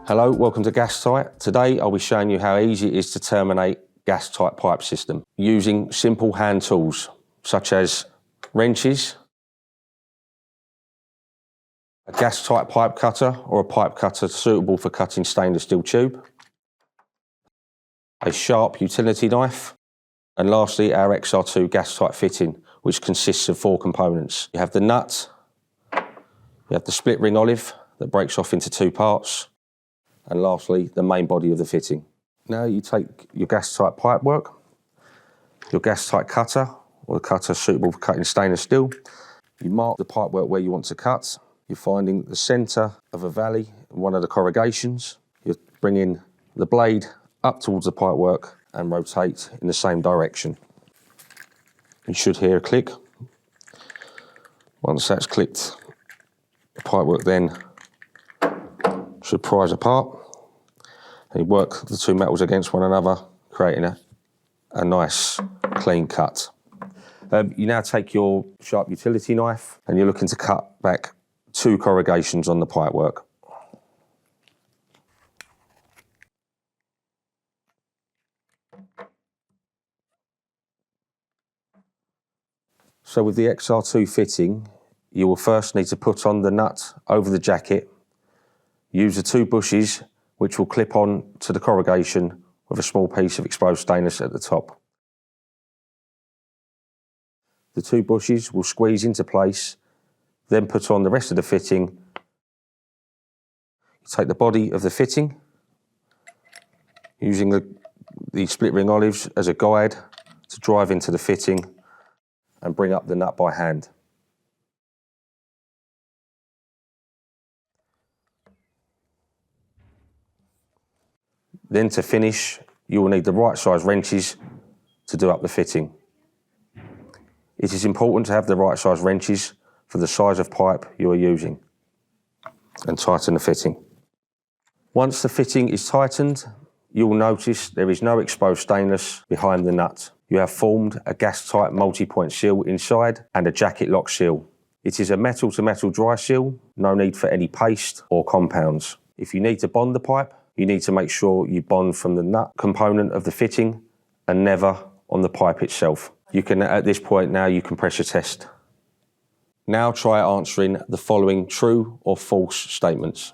Hello, welcome to Gastite. Today I'll be showing you how easy it is to terminate gas-tight pipe system using simple hand tools such as wrenches, a gas-tight pipe cutter or a pipe cutter suitable for cutting stainless steel tube, a sharp utility knife, and lastly our XR2 gas-tight fitting, which consists of 4 components. You have the nut, you have the split ring olive that breaks off into 2 parts, and lastly, the main body of the fitting. Now you take your gas-tight pipe work, your gas-tight cutter, or the cutter suitable for cutting stainless steel. You mark the pipe work where you want to cut. You're finding the centre of a valley in one of the corrugations. You're bringing the blade up towards the pipe work and rotate in the same direction. You should hear a click. Once that's clicked, the pipe work then should prise apart, and you work the 2 metals against one another, creating a nice clean cut. You now take your sharp utility knife and you're looking to cut back 2 corrugations on the pipe work. So with the XR2 fitting, you will first need to put on the nut over the jacket. Use the 2 bushes which will clip on to the corrugation with a small piece of exposed stainless at the top. The 2 bushes will squeeze into place, then put on the rest of the fitting. You take the body of the fitting, using the split ring olives as a guide to drive into the fitting and bring up the nut by hand. Then to finish, you will need the right size wrenches to do up the fitting. It is important to have the right size wrenches for the size of pipe you are using, and tighten the fitting. Once the fitting is tightened, you will notice there is no exposed stainless behind the nut. You have formed a gas-tight multi-point seal inside and a jacket lock seal. It is a metal-to-metal dry seal, no need for any paste or compounds. If you need to bond the pipe, you need to make sure you bond from the nut component of the fitting and never on the pipe itself. You can, at this point now, you can pressure test. Now try answering the following true or false statements.